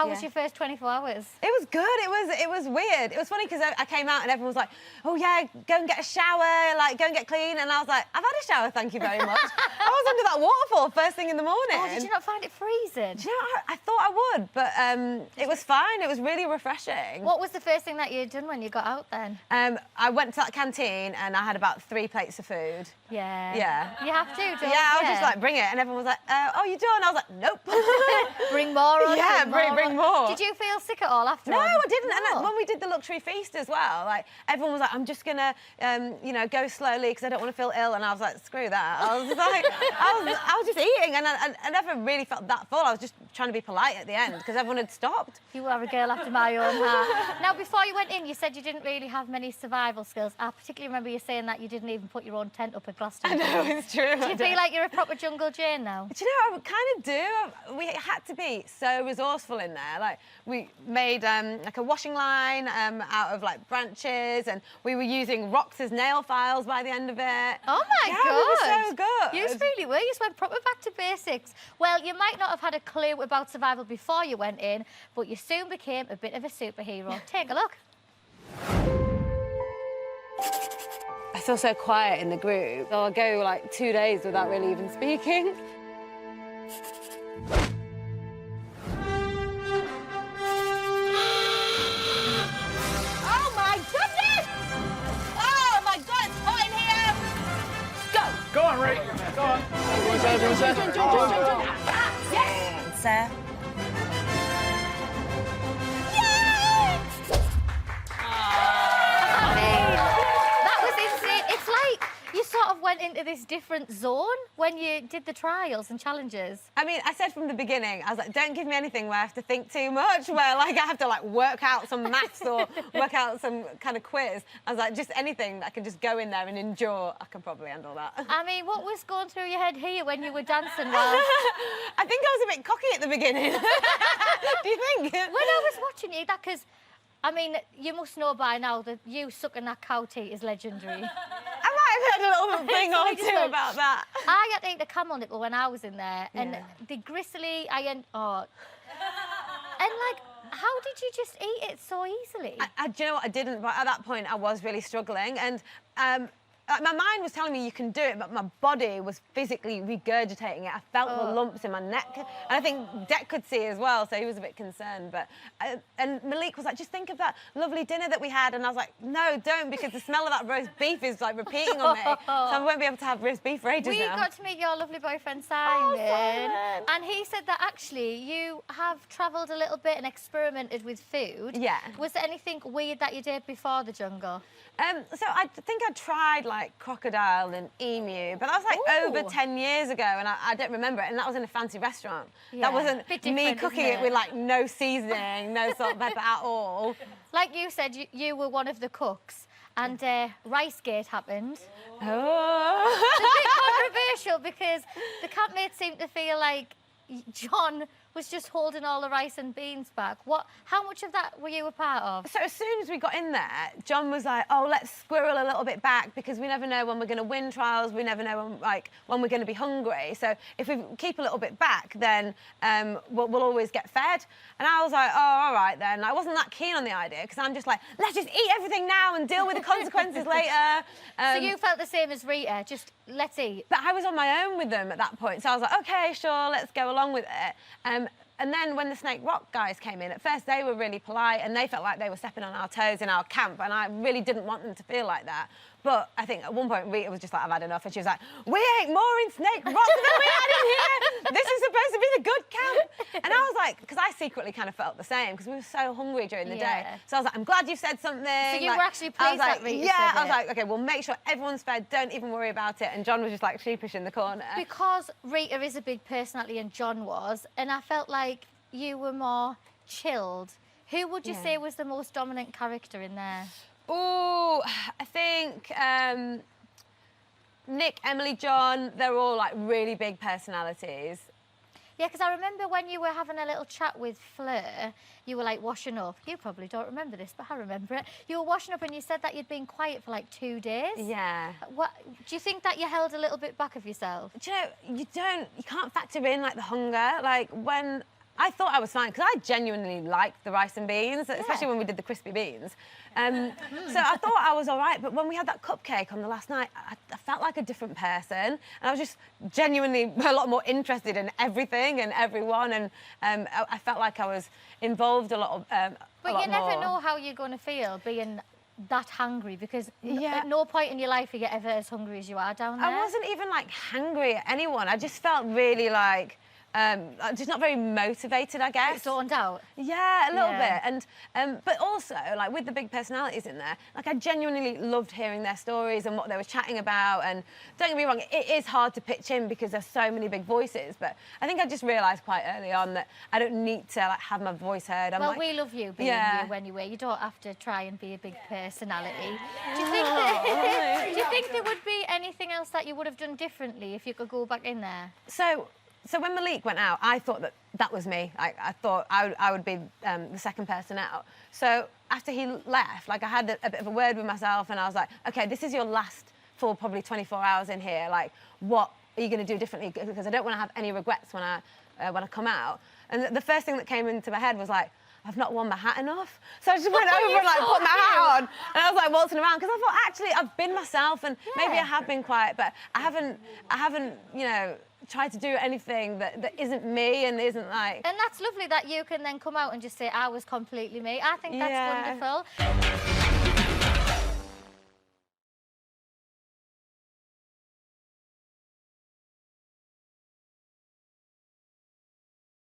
How was your first 24 hours? It was good. It was weird. It was funny because I came out and everyone was like, "Oh yeah, go and get a shower, like go and get clean." And I was like, "I've had a shower, thank you very much." I was under that waterfall first thing in the morning. Oh, did you not find it freezing? Do you know, I thought I would, but it was fine. It was really refreshing. What was the first thing that you'd done when you got out then? I went to that canteen and I had about 3 plates of food. Yeah. Yeah. You have to, don't you? Yeah, I was just like, bring it. And everyone was like, oh, you done? I was like, nope. Bring more on. Yeah, bring more. Did you feel sick at all after? No, I didn't. No. And when we did the luxury feast as well, like everyone was like, I'm just gonna, you know, go slowly because I don't want to feel ill. And I was like, screw that. I was like, I was just eating, and I never really felt that full. I was just trying to be polite at the end because everyone had stopped. You are a girl after my own heart. Now, before you went in, you said you didn't really have many survival skills. I particularly remember you saying that you didn't even put your own tent up at Glastonbury. I know, it's true. Do you feel like you're a proper jungle Jane now? Do you know, I kind of do. We had to be so resourceful in there. Like, we made like a washing line out of like branches, and we were using rocks as nail files by the end of it. Oh my God! God! We were so good. You really were. You just went proper back to basics. Well, you might not have had a clue about survival before you went in, but you soon became a bit of a superhero. Take a look. I feel so quiet in the group. So I'll go like 2 days without really even speaking. Oh my goodness! Oh my God, it's hot in here! Go! Go on, Ray. Go on. Yes! Sair. You sort of went into this different zone when you did the trials and challenges. I mean, I said from the beginning, I was like, don't give me anything where I have to think too much, where like I have to like work out some maths or work out some kind of quiz. I was like, just anything that I can just go in there and endure, I can probably handle that. I mean, what was going through your head here when you were dancing? Well, I think I was a bit cocky at the beginning. Do you think? When I was watching you, because, I mean, you must know by now that you sucking that cow tea is legendary. I might have heard a little thing or two about that. I had to eat a camel nipple when I was in there, and the gristly, and like, how did you just eat it so easily? Do you know what? I didn't, but at that point I was really struggling, and my mind was telling me you can do it, but my body was physically regurgitating it. I felt the lumps in my neck, and I think Dec could see as well, so he was a bit concerned. But and Malik was like, just think of that lovely dinner that we had, and I was like, no, don't, because the smell of that roast beef is like repeating on me, so I won't be able to have roast beef for ages now. We got to meet your lovely boyfriend Simon, Simon, and he said that actually you have travelled a little bit and experimented with food. Yeah. Was there anything weird that you did before the jungle? So I think I tried like crocodile and emu, but that was like over 10 years ago, and I don't remember it, and that was in a fancy restaurant. Yeah. That wasn't me cooking it it with like no seasoning, no salt and pepper at all. Like you said, you were one of the cooks, and Ricegate happened. Oh. It's a bit controversial because the campmates seem to feel like John was just holding all the rice and beans back. How much of that were you a part of? So as soon as we got in there, John was like, oh, let's squirrel a little bit back because we never know when we're going to win trials. We never know when we're going to be hungry. So if we keep a little bit back, then we'll always get fed. And I was like, oh, all right then. I wasn't that keen on the idea because I'm just like, let's just eat everything now and deal with the consequences later. So you felt the same as Rita, just let's eat. But I was on my own with them at that point. So I was like, OK, sure, let's go along with it. And then when the Snake Rock guys came in, at first they were really polite and they felt like they were stepping on our toes in our camp, and I really didn't want them to feel like that. But I think at one point Rita was just like, I've had enough, and she was like, we ate more in Snake Rock than we had in here. This is supposed to be the good camp. And I was like, because I secretly kind of felt the same because we were so hungry during the day. So I was like, I'm glad you said something. So you were actually pleased that Rita said I was it. like, OK, we'll make sure everyone's fed, don't even worry about it. And John was just like sheepish in the corner. Because Rita is a big personality and John was, and I felt like you were more chilled. Who would you say was the most dominant character in there? Oh, I think Nick, Emily, John, they're all like really big personalities. Yeah, because I remember when you were having a little chat with Fleur, you were like washing up. You probably don't remember this, but I remember it. You were washing up and you said that you'd been quiet for like 2 days. Yeah. Do you think that you held a little bit back of yourself? Do you know, you can't factor in like the hunger. Like when I thought I was fine because I genuinely liked the rice and beans, especially when we did the crispy beans. So I thought I was all right, but when we had that cupcake on the last night, I felt like a different person, and I was just genuinely a lot more interested in everything and everyone, and I felt like I was involved a lot. But you never know how you're going to feel being that hungry, because at no point in your life are you ever as hungry as you are down there. I wasn't even like hungry at anyone. I just felt really like just not very motivated, I guess. It's zoned out. Yeah, a little bit. And but also, like, with the big personalities in there, like, I genuinely loved hearing their stories and what they were chatting about. And don't get me wrong, it is hard to pitch in because there's so many big voices. But I think I just realised quite early on that I don't need to like have my voice heard. Well, we love you being you anyway. You don't have to try and be a big personality. Do you think do you think there would be anything else that you would have done differently if you could go back in there? So when Malik went out, I thought that was me. I thought I would be the second person out. So after he left, like, I had a bit of a word with myself, and I was like, okay, this is your last full probably 24 hours in here. Like, what are you going to do differently? Because I don't want to have any regrets when I come out. And the first thing that came into my head was like, I've not worn my hat enough. So I just went over and like put my hat on, and I was like waltzing around, because I thought, actually, I've been myself, and maybe I have been quiet, but I haven't, you know, tried to do anything that isn't me and isn't like... And that's lovely that you can then come out and just say, I was completely me. I think that's wonderful.